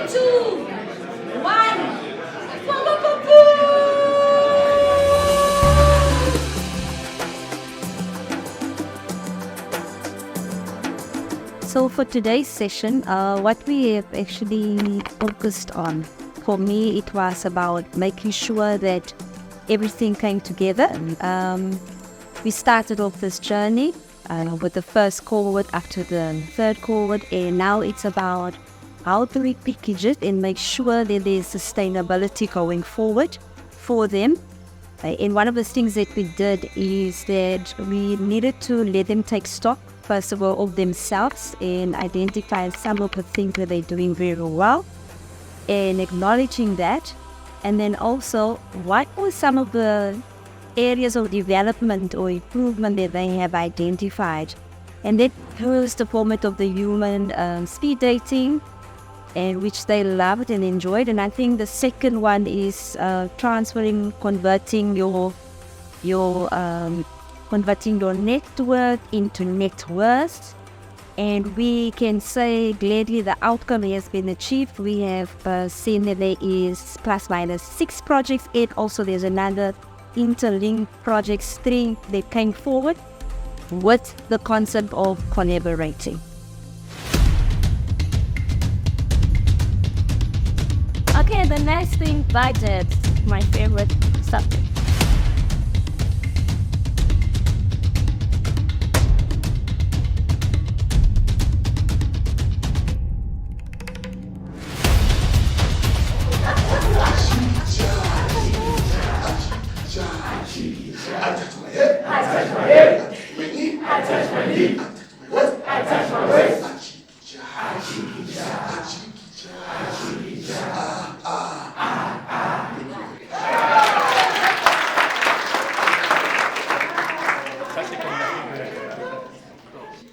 two, one. So for today's session, what we have actually focused on, for me, it was about making sure that everything came together. We started off this journey with the first cohort after the third cohort, and now it's about how do we package it and make sure that there's sustainability going forward for them. And one of the things that we did is that we needed to let them take stock, first of all, of themselves and identify some of the things that they're doing very well and acknowledging that. And then also, what were some of the areas of development or improvement that they have identified? And that was the format of the human speed dating, and which they loved and enjoyed. And I think the second one is converting your network into net worth. And we can say gladly the outcome has been achieved. We have seen that there is plus minus 6 projects, and also there's another interlinked project stream that came forward with the concept of collaborating. Okay, the next thing, budget, my favorite subject. I touch my waist.